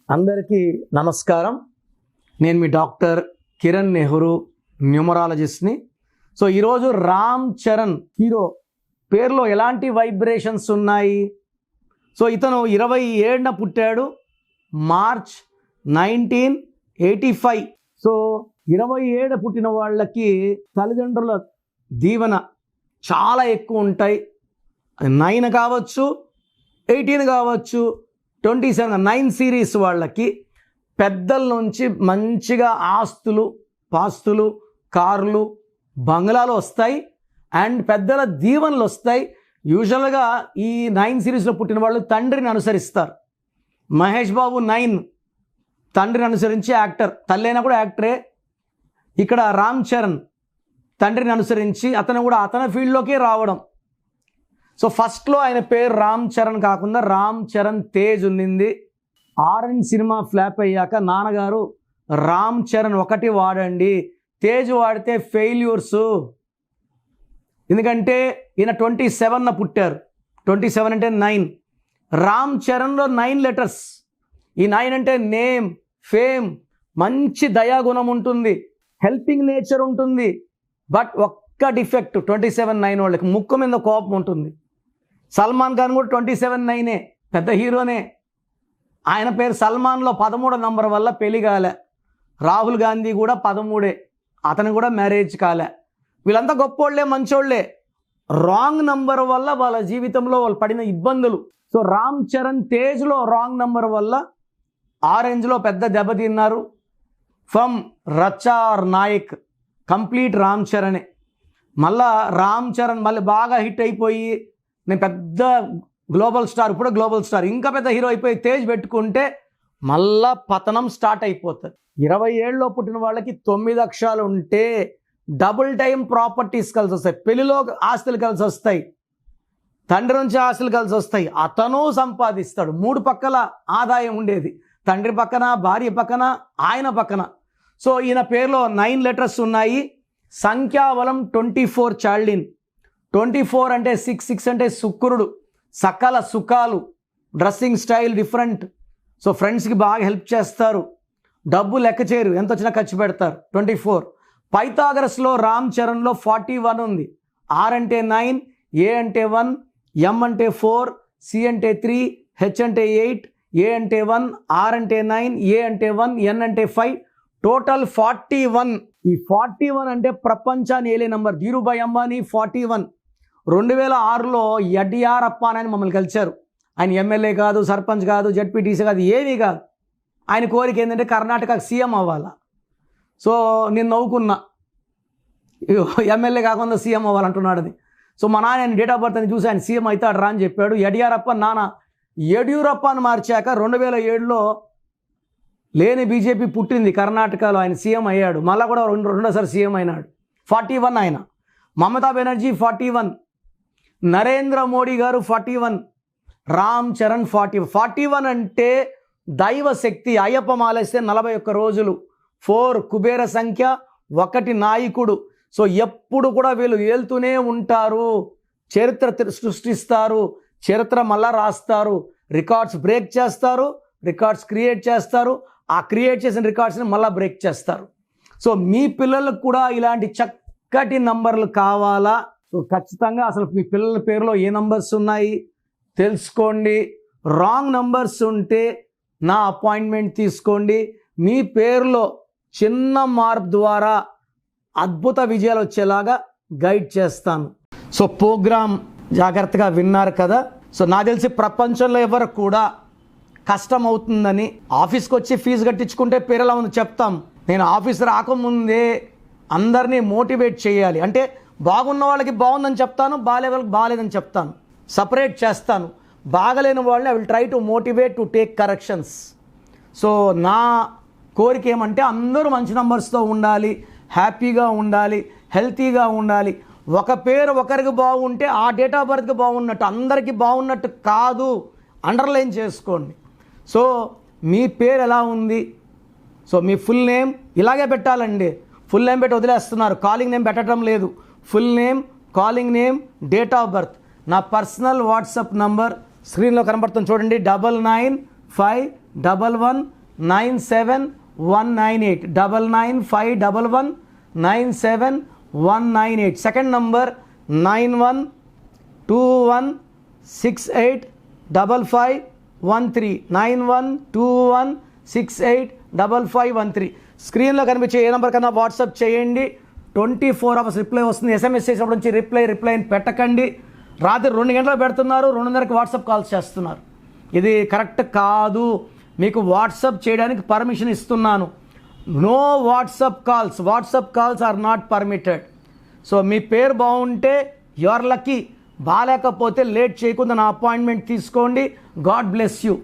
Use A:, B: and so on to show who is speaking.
A: అందరికీ నమస్కారం. నేను మీ డాక్టర్ కిరణ్ నెహ్రూ, న్యూమరాలజిస్ట్ని. సో ఈరోజు రామ్ చరణ్ హీరో పేరులో ఎలాంటి వైబ్రేషన్స్ ఉన్నాయి? సో ఇతను 27న పుట్టాడు, మార్చ్ 1985. సో 27 పుట్టిన వాళ్ళకి తల్లిదండ్రుల దీవెన చాలా ఎక్కువ ఉంటాయి. 9 కావచ్చు, 18 కావచ్చు, 27 9 సిరీస్ వాళ్ళకి పెద్దల నుంచి మంచిగా ఆస్తులు, పాస్తులు, కార్లు, బంగ్లాలు వస్తాయి అండ్ పెద్దల దీవెనలు వస్తాయి. యూజువల్గా ఈ 9 సిరీస్లో పుట్టిన వాళ్ళు తండ్రిని అనుసరిస్తారు. మహేష్ బాబు 9 తండ్రిని అనుసరించి యాక్టర్, తల్లి అయినా కూడా యాక్టరే. ఇక్కడ రామ్ చరణ్ తండ్రిని అనుసరించి అతను కూడా అతని ఫీల్డ్లోకే రావడం. సో ఫస్ట్లో ఆయన పేరు రామ్ చరణ్ కాకుండా రామ్ చరణ్ తేజ్ ఉండింది. ఆరెంజ్ సినిమా ఫ్లాప్ అయ్యాక నాన్నగారు రామ్ చరణ్ ఒకటి వాడండి, తేజ్ వాడితే ఫెయిల్యూర్స్. ఎందుకంటే ఈయన 27న పుట్టారు, 27 అంటే 9. రామ్ చరణ్లో 9 లెటర్స్. ఈ 9 అంటే నేమ్, ఫేమ్, మంచి దయాగుణం ఉంటుంది, హెల్పింగ్ నేచర్ ఉంటుంది. బట్ ఒక్క డిఫెక్ట్ 27-9 వాళ్ళకి ముక్కు మీద కోపం ఉంటుంది. సల్మాన్ ఖాన్ కూడా 27-9, పెద్ద హీరోనే. ఆయన పేరు సల్మాన్లో 13వ నంబర్ వల్ల పెళ్లి కాలే. రాహుల్ గాంధీ కూడా 13, అతను కూడా మ్యారేజ్ కాలే. వీళ్ళంతా గొప్పోళ్లే, మంచోళ్లే. రాంగ్ నంబర్ వల్ల వాళ్ళ జీవితంలో వాళ్ళు పడిన ఇబ్బందులు. సో రామ్ చరణ్ తేజ్లో రాంగ్ నంబర్ వల్ల ఆరెంజ్లో పెద్ద దెబ్బతిన్నారు. ఫ్రమ్ రచార్ నాయక్ కంప్లీట్ రామ్ చరణే. మళ్ళా రామ్ చరణ్ మళ్ళీ బాగా హిట్ అయిపోయి నేను పెద్ద గ్లోబల్ స్టార్, ఇప్పుడు గ్లోబల్ స్టార్, ఇంకా పెద్ద హీరో అయిపోయి తేజ్ పెట్టుకుంటే మళ్ళా పతనం స్టార్ట్ అయిపోతుంది. 27లో పుట్టిన వాళ్ళకి 9 అక్షరాలు ఉంటే డబుల్ టైం ప్రాపర్టీస్ కలిసి వస్తాయి. పెళ్లిలో ఆస్తులు కలిసి వస్తాయి, తండ్రి నుంచి ఆస్తులు కలిసి వస్తాయి, అతను సంపాదిస్తాడు. 3 పక్కల ఆదాయం ఉండేది, తండ్రి పక్కన, భార్య పక్కన, ఆయన పక్కన. సో ఈయన పేరులో 9 లెటర్స్ ఉన్నాయి. సంఖ్యాబలం 24 చాల్డిన్. 24 అంటే 6 అంటే శుక్రుడు, సకల సుఖాలు, డ్రెస్సింగ్ స్టైల్ డిఫరెంట్. సో ఫ్రెండ్స్కి బాగా హెల్ప్ చేస్తారు, డబ్బు లెక్క చేయరు, ఎంత వచ్చినా ఖర్చు పెడతారు. 24. పైథాగరస్లో రామ్ చరణ్లో 41 ఉంది. ఆర్ అంటే 9, ఏ అంటే 1, ఎం అంటే 4, సి అంటే 3, హెచ్ అంటే 8, ఏ అంటే 1, ఆర్ అంటే 9, ఏ అంటే 1, ఎన్ అంటే 5, టోటల్ 41. ఈ 41 అంటే ప్రపంచాన్ని ఏలే నంబర్. ధీరుభాయ్ అంబానీ 41. 2006లో యడ్యూరప్ప అని మమ్మల్ని కలిశారు. ఆయన ఎమ్మెల్యే కాదు, సర్పంచ్ కాదు, జడ్పీటీసీ కాదు, ఏమీ కాదు. ఆయన కోరిక ఏంటంటే కర్ణాటకకు సీఎం అవ్వాలా. సో నేను నవ్వుకున్నా, ఎమ్మెల్యే కాకుండా సీఎం అవ్వాలంటున్నాడు అది. సో మా నాన్న ఆయన డేట్ ఆఫ్ బర్త్ అని చూసి ఆయన సీఎం అవుతాడు రా అని చెప్పాడు. యడ్యూరప్ప నాన్న యడ్యూరప్ప అని మార్చాక 2007లో లేని బీజేపీ పుట్టింది కర్ణాటకలో, ఆయన సీఎం అయ్యాడు. మళ్ళీ కూడా రెండోసారి సీఎం అయినాడు. 41 ఆయన. మమతా బెనర్జీ 41, నరేంద్ర మోడీ గారు 41, రామ్ చరణ్ 41 అంటే దైవ శక్తి. అయ్యప్ప మాలేస్తే 41 రోజులు. 4 కుబేర సంఖ్య, 1 నాయకుడు. సో ఎప్పుడు కూడా వీళ్ళు ఏలుతూనే ఉంటారు, చరిత్ర సృష్టిస్తారు, చరిత్ర మళ్ళా రాస్తారు, రికార్డ్స్ బ్రేక్ చేస్తారు, రికార్డ్స్ క్రియేట్ చేస్తారు, ఆ క్రియేట్ చేసిన రికార్డ్స్ని మళ్ళీ బ్రేక్ చేస్తారు. సో మీ పిల్లలకు కూడా ఇలాంటి చక్కటి నంబర్లు కావాలా? సో ఖచ్చితంగా అసలు మీ పిల్లల పేరులో ఏ నంబర్స్ ఉన్నాయి తెలుసుకోండి. రాంగ్ నంబర్స్ ఉంటే నా అపాయింట్మెంట్ తీసుకోండి. మీ పేరులో చిన్న మార్పు ద్వారా అద్భుత విజయాలు వచ్చేలాగా గైడ్ చేస్తాను. సో ప్రోగ్రామ్ జాగ్రత్తగా విన్నారు కదా. సో నాకు తెలిసి ప్రపంచంలో ఎవరు కూడా కష్టం అవుతుందని ఆఫీస్కి వచ్చి ఫీజు కట్టించుకుంటే పేరు ఎలా ఉంది చెప్తాం. నేను ఆఫీస్ రాకముందే అందరినీ మోటివేట్ చేయాలి. అంటే బాగున్న వాళ్ళకి బాగుందని చెప్తాను, బాగాలే వాళ్ళకి బాగాలేదని చెప్తాను, సపరేట్ చేస్తాను. బాగలేని వాళ్ళని I will try to motivate to take corrections. So నా కోరిక ఏమంటే అందరూ మంచి నంబర్స్తో ఉండాలి, హ్యాపీగా ఉండాలి, హెల్తీగా ఉండాలి. ఒక పేరు ఒకరికి బాగుంటే ఆ డేట్ ఆఫ్ బర్త్కి బాగున్నట్టు, అందరికీ బాగున్నట్టు కాదు. అండర్లైన్ చేసుకోండి. సో మీ పేరు ఎలా ఉంది? సో మీ ఫుల్ నేమ్ ఇలాగే పెట్టాలండి. ఫుల్ నేమ్ పెట్టి వదిలేస్తున్నారు, కాలింగ్ నేమ్ పెట్టడం లేదు. Full name, calling name, date of birth. నా పర్సనల్ వాట్సాప్ నంబర్ స్క్రీన్లో కనబడుతుంది చూడండి, 99 995197 995197 సెకండ్ నంబర్ 9121685513 9121685513. స్క్రీన్లో కనిపించే ఏ నెంబర్ కన్నా వాట్సాప్ చేయండి. 24 అవర్స్ రిప్లై వస్తుంది. ఎస్ఎంఎస్ చేసినప్పటి నుంచి రిప్లై పెట్టకండి. రాత్రి 2 గంటలకు పెడుతున్నారు, 2:30కి వాట్సాప్ కాల్స్ చేస్తున్నారు. ఇది కరెక్ట్ కాదు. మీకు వాట్సాప్ చేయడానికి పర్మిషన్ ఇస్తున్నాను. No WhatsApp calls are not permitted. So మీ పేరు బాగుంటే యు ఆర్ లక్కీ, బాగాలేకపోతే లేట్ చేయకుండా నా అపాయింట్మెంట్ తీసుకోండి. God bless you.